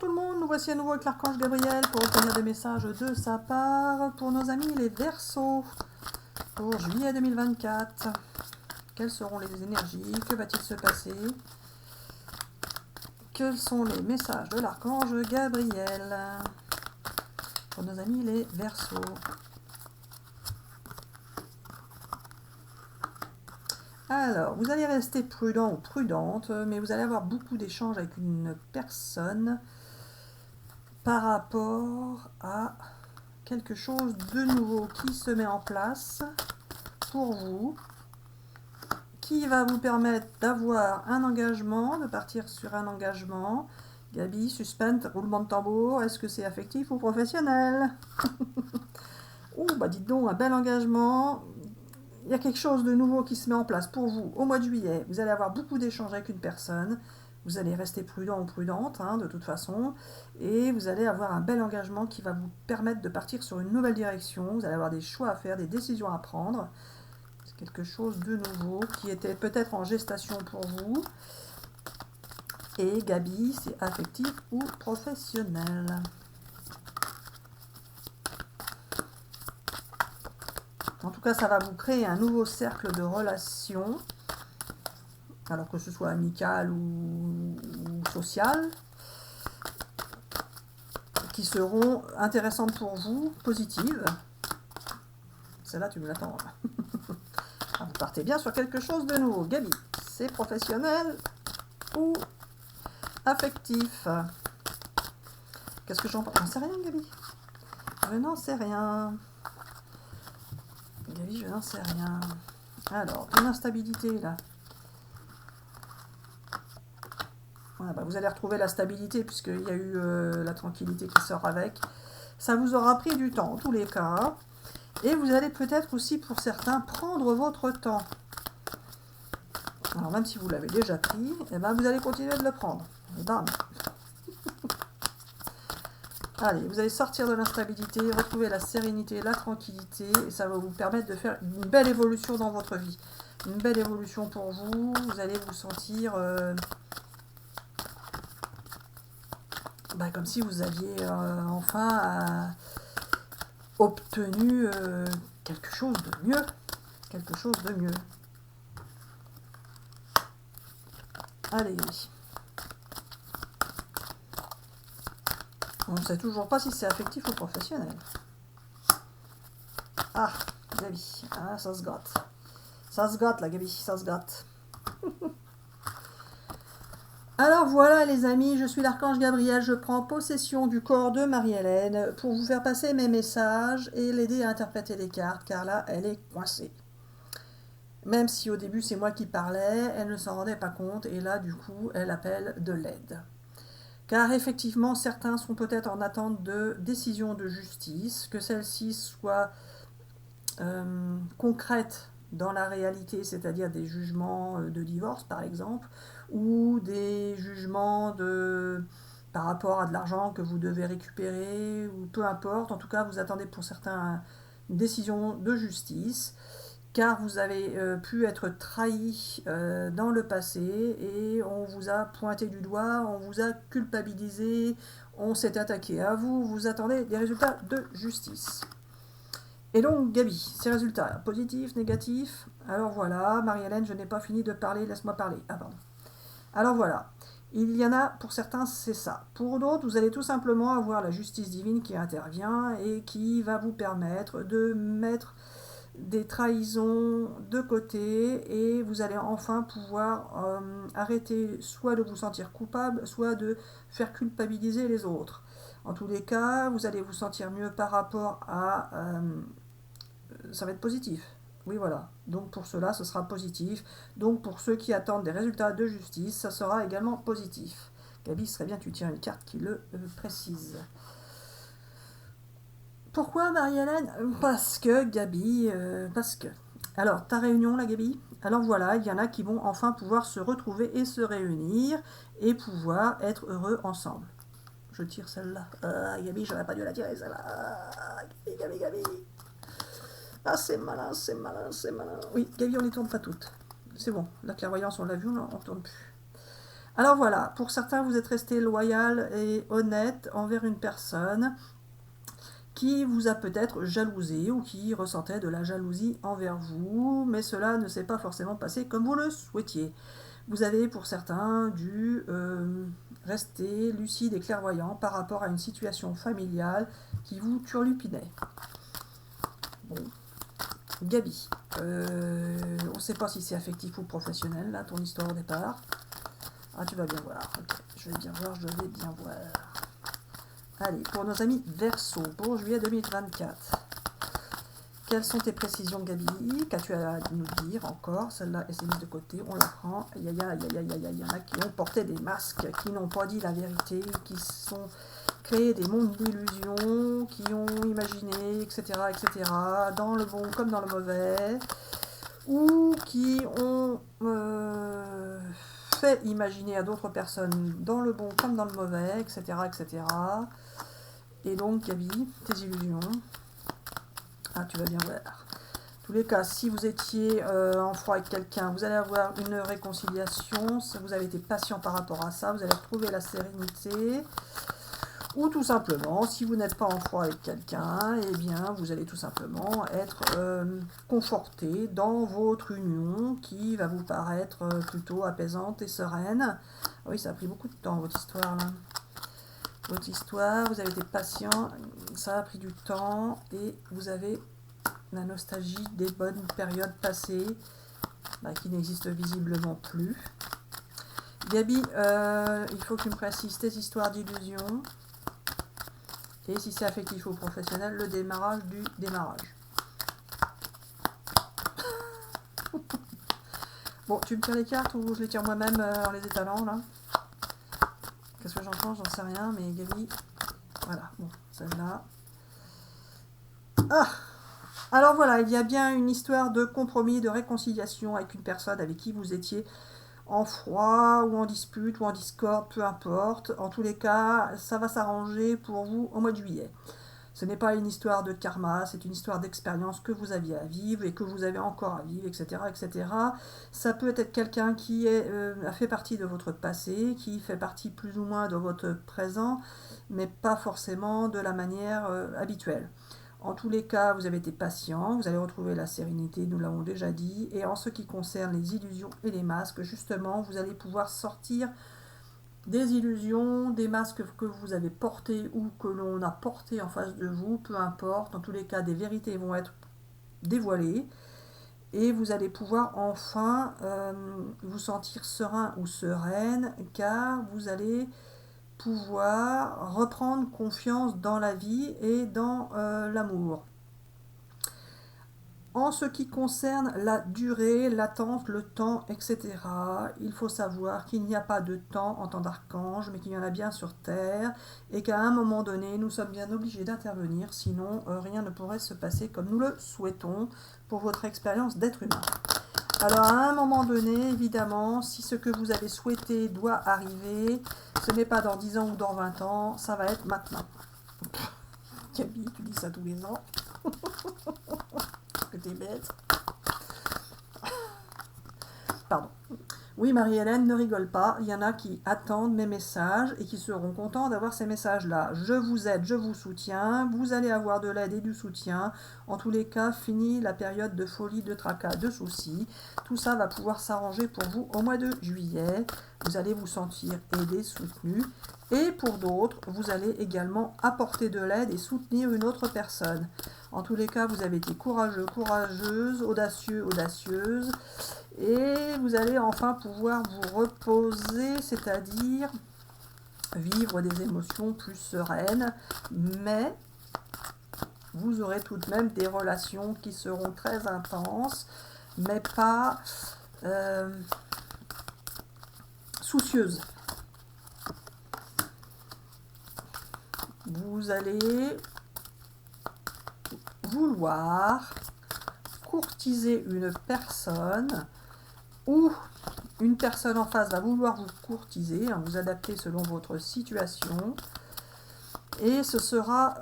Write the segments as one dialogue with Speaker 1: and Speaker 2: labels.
Speaker 1: tout le monde, nous voici à nouveau avec l'archange Gabriel pour obtenir des messages de sa part pour nos amis les Verseaux pour juillet 2024. Quelles seront les énergies? Que va-t-il se passer? Quels sont les messages de l'archange Gabriel pour nos amis les Verseaux? Alors, vous allez rester prudent ou prudente, mais vous allez avoir beaucoup d'échanges avec une personne par rapport à quelque chose de nouveau qui se met en place pour vous, qui va vous permettre d'avoir un engagement, de partir sur un engagement. Gabi, suspense, roulement de tambour, est-ce que c'est affectif ou professionnel? Oh, bah dites donc, un bel engagement. Il y a quelque chose de nouveau qui se met en place pour vous au mois de juillet. Vous allez avoir beaucoup d'échanges avec une personne. Vous allez rester prudent ou prudente, de toute façon. Et vous allez avoir un bel engagement qui va vous permettre de partir sur une nouvelle direction. Vous allez avoir des choix à faire, des décisions à prendre. C'est quelque chose de nouveau qui était peut-être en gestation pour vous. Et Gabi, c'est affectif ou professionnel? En tout cas, ça va vous créer un nouveau cercle de relations, alors que ce soit amical ou social, qui seront intéressantes pour vous, positives. Celle-là, tu me l'attends. Vous partez bien sur quelque chose de nouveau. Gabi, c'est professionnel ou affectif? Qu'est-ce que j'en pense? J'en sais rien, Gabi. Je n'en sais rien. Gabi, je n'en sais rien. Alors, une instabilité, là. Voilà, bah vous allez retrouver la stabilité, puisqu'il y a eu la tranquillité qui sort avec. Ça vous aura pris du temps, en tous les cas. Et vous allez peut-être aussi, pour certains, prendre votre temps. Alors, même si vous l'avez déjà pris, eh ben, vous allez continuer de le prendre. Et bam. Allez, vous allez sortir de l'instabilité, retrouver la sérénité, la tranquillité, et ça va vous permettre de faire une belle évolution dans votre vie. Une belle évolution pour vous, vous allez vous sentir comme si vous aviez enfin obtenu quelque chose de mieux. Quelque chose de mieux. Allez. On ne sait toujours pas si c'est affectif ou professionnel. Ah, Gabi. Ah, ça se gâte. Ça se gâte, là, Gabi. Ça se gâte. Alors voilà, les amis, je suis l'archange Gabriel. Je prends possession du corps de Marie-Hélène pour vous faire passer mes messages et l'aider à interpréter les cartes, car là, elle est coincée. Même si au début, c'est moi qui parlais, elle ne s'en rendait pas compte, et là, du coup, elle appelle de l'aide. Car effectivement, certains sont peut-être en attente de décisions de justice, que celles-ci soient concrètes dans la réalité, c'est-à-dire des jugements de divorce par exemple, ou des jugements par rapport à de l'argent que vous devez récupérer, ou peu importe, en tout cas vous attendez pour certains une décision de justice, car vous avez pu être trahi dans le passé et on vous a pointé du doigt, on vous a culpabilisé, on s'est attaqué à vous, vous attendez des résultats de justice. Et donc, Gabi, ces résultats, positifs, négatifs? Alors voilà, Marie-Hélène, je n'ai pas fini de parler, laisse-moi parler. Ah pardon. Alors voilà, il y en a, pour certains, c'est ça. Pour d'autres, vous allez tout simplement avoir la justice divine qui intervient et qui va vous permettre de mettre des trahisons de côté et vous allez enfin pouvoir arrêter soit de vous sentir coupable, soit de faire culpabiliser les autres. En tous les cas, vous allez vous sentir mieux par rapport à... ça va être positif. Oui, voilà. Donc pour cela, ce sera positif. Donc pour ceux qui attendent des résultats de justice, ça sera également positif. Gabi, ce serait bien que tu tires une carte qui le précise. Pourquoi Marie-Hélène? Parce que Gabi, parce que... Alors, ta réunion là, Gabi? Alors voilà, il y en a qui vont enfin pouvoir se retrouver et se réunir et pouvoir être heureux ensemble. Je tire celle-là. Gabi, j'aurais pas dû la tirer celle-là. Gabi. Ah, c'est malin, c'est malin, c'est malin. Oui, Gabi, on les tourne pas toutes. C'est bon, la clairvoyance, on l'a vu, on ne tourne plus. Alors voilà, pour certains, vous êtes resté loyal et honnête envers une personne qui vous a peut-être jalousé ou qui ressentait de la jalousie envers vous, mais cela ne s'est pas forcément passé comme vous le souhaitiez. Vous avez pour certains dû rester lucide et clairvoyant par rapport à une situation familiale qui vous turlupinait. Bon. Gabi, on ne sait pas si c'est affectif ou professionnel, là, ton histoire au départ. Ah, tu vas bien voir. Ok, je vais bien voir, je vais bien voir. Allez, pour nos amis Verseau, pour juillet 2024. Quelles sont tes précisions, Gabi? Qu'as-tu à nous dire encore? Celle-là, elle s'est mise de côté, on la prend. Il y en a qui ont porté des masques, qui n'ont pas dit la vérité, qui sont créés des mondes d'illusions, qui ont imaginé, etc., dans le bon comme dans le mauvais, ou qui ont fait imaginer à d'autres personnes dans le bon comme dans le mauvais, etc. Et donc, Gabi, tes illusions. Ah, tu vas bien voir. En tous les cas, si vous étiez en froid avec quelqu'un, vous allez avoir une réconciliation. Si vous avez été patient par rapport à ça, vous allez retrouver la sérénité. Ou tout simplement, si vous n'êtes pas en froid avec quelqu'un, eh bien, vous allez tout simplement être conforté dans votre union qui va vous paraître plutôt apaisante et sereine. Oui, ça a pris beaucoup de temps, votre histoire, là. Votre histoire, vous avez été patient, ça a pris du temps et vous avez la nostalgie des bonnes périodes passées qui n'existent visiblement plus. Gabi, il faut que tu me précises tes histoires d'illusions et si c'est affectif ou professionnel, le démarrage du démarrage. Bon, tu me tires les cartes ou je les tire moi-même en les étalant là? Qu'est-ce que j'entends? J'en sais rien, mais Gabi, voilà, bon, celle-là. Ah! Alors voilà, il y a bien une histoire de compromis, de réconciliation avec une personne avec qui vous étiez en froid ou en dispute ou en discorde, peu importe. En tous les cas, ça va s'arranger pour vous au mois de juillet. Ce n'est pas une histoire de karma, c'est une histoire d'expérience que vous aviez à vivre et que vous avez encore à vivre, etc. Ça peut être quelqu'un qui a fait partie de votre passé, qui fait partie plus ou moins de votre présent, mais pas forcément de la manière habituelle. En tous les cas, vous avez été patient, vous allez retrouver la sérénité, nous l'avons déjà dit, et en ce qui concerne les illusions et les masques, justement, vous allez pouvoir sortir des illusions, des masques que vous avez portés ou que l'on a portés en face de vous, peu importe, en tous les cas, des vérités vont être dévoilées, et vous allez pouvoir enfin vous sentir serein ou sereine, car vous allez pouvoir reprendre confiance dans la vie et dans l'amour. En ce qui concerne la durée, l'attente, le temps, etc., il faut savoir qu'il n'y a pas de temps en temps d'archange, mais qu'il y en a bien sur Terre, et qu'à un moment donné, nous sommes bien obligés d'intervenir, sinon rien ne pourrait se passer comme nous le souhaitons pour votre expérience d'être humain. Alors à un moment donné, évidemment, si ce que vous avez souhaité doit arriver, ce n'est pas dans 10 ans ou dans 20 ans, ça va être maintenant. Gabi, tu dis ça tous les ans. Que t'es bête. Pardon. Oui, Marie-Hélène, ne rigole pas. Il y en a qui attendent mes messages et qui seront contents d'avoir ces messages-là. Je vous aide, je vous soutiens. Vous allez avoir de l'aide et du soutien. En tous les cas, fini la période de folie, de tracas, de soucis. Tout ça va pouvoir s'arranger pour vous au mois de juillet. Vous allez vous sentir aidé, soutenu. Et pour d'autres, vous allez également apporter de l'aide et soutenir une autre personne. En tous les cas, vous avez été courageux, courageuse, audacieux, audacieuse. Et vous allez enfin pouvoir vous reposer, c'est-à-dire vivre des émotions plus sereines. Mais vous aurez tout de même des relations qui seront très intenses, mais pas soucieuses. Vous allez vouloir courtiser une personne ou une personne en face va vouloir vous courtiser, vous adapter selon votre situation et ce sera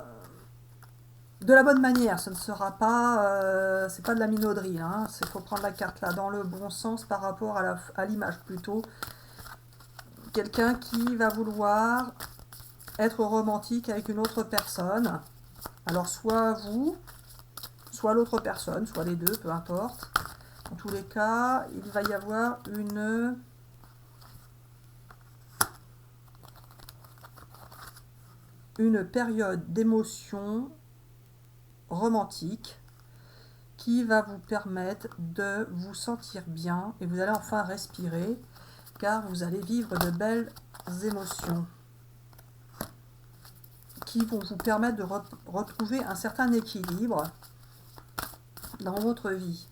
Speaker 1: de la bonne manière, ce ne sera pas c'est pas de la minauderie, il faut prendre la carte là dans le bon sens par rapport à l'image plutôt quelqu'un qui va vouloir être romantique avec une autre personne. Alors soit vous, soit l'autre personne, soit les deux, peu importe. En tous les cas, il va y avoir une période d'émotion romantique qui va vous permettre de vous sentir bien et vous allez enfin respirer car vous allez vivre de belles émotions qui vont vous permettre de retrouver un certain équilibre dans votre vie.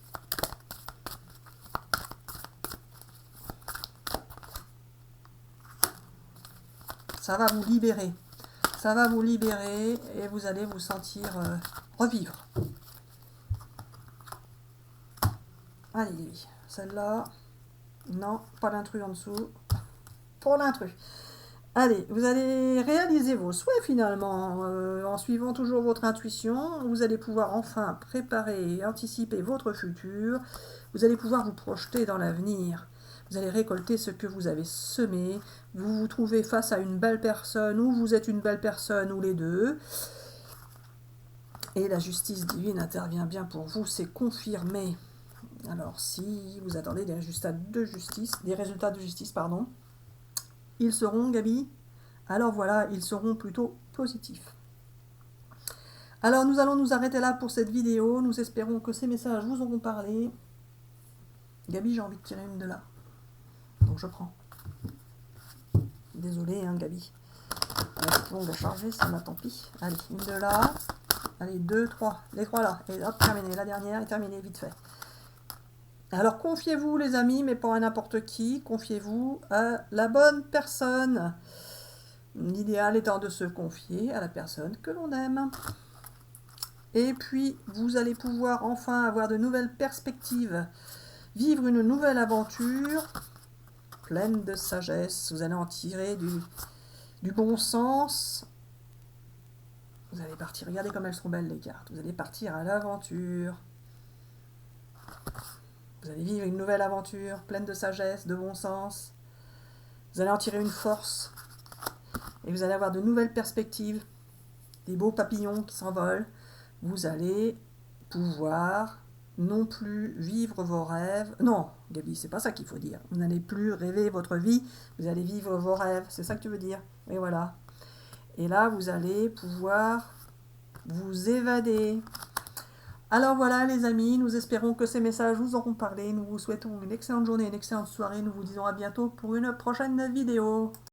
Speaker 1: Ça va vous libérer. Ça va vous libérer et vous allez vous sentir revivre. Allez, celle-là, non, pas l'intrus en dessous. Pour l'intrus. Allez, vous allez réaliser vos souhaits finalement, en suivant toujours votre intuition. Vous allez pouvoir enfin préparer et anticiper votre futur. Vous allez pouvoir vous projeter dans l'avenir. Vous allez récolter ce que vous avez semé. Vous vous trouvez face à une belle personne, ou vous êtes une belle personne, ou les deux. Et la justice divine intervient bien pour vous, c'est confirmé. Alors, si vous attendez des résultats de justice, ils seront, Gabi, alors voilà, ils seront plutôt positifs. Alors, nous allons nous arrêter là pour cette vidéo. Nous espérons que ces messages vous auront parlé. Gabi, j'ai envie de tirer une de là. Donc, je prends. Désolée, hein, Gabi. On va charger, ça m'a tant pis. Allez, une de là. Allez, 2, 3. Les 3 là. Et hop, terminé. La dernière est terminée, vite fait. Alors, confiez-vous, les amis, mais pas à n'importe qui. Confiez-vous à la bonne personne. L'idéal étant de se confier à la personne que l'on aime. Et puis, vous allez pouvoir enfin avoir de nouvelles perspectives. Vivre une nouvelle aventure pleine de sagesse. Vous allez en tirer du bon sens. Vous allez partir. Regardez comme elles sont belles, les cartes. Vous allez partir à l'aventure. Vous allez vivre une nouvelle aventure pleine de sagesse, de bon sens. Vous allez en tirer une force. Et vous allez avoir de nouvelles perspectives. Des beaux papillons qui s'envolent. Vous allez pouvoir non plus vivre vos rêves. Non, Gabi, c'est pas ça qu'il faut dire. Vous n'allez plus rêver votre vie. Vous allez vivre vos rêves. C'est ça que tu veux dire. Et voilà. Et là, vous allez pouvoir vous évader. Alors voilà les amis, nous espérons que ces messages vous auront parlé. Nous vous souhaitons une excellente journée, une excellente soirée. Nous vous disons à bientôt pour une prochaine vidéo.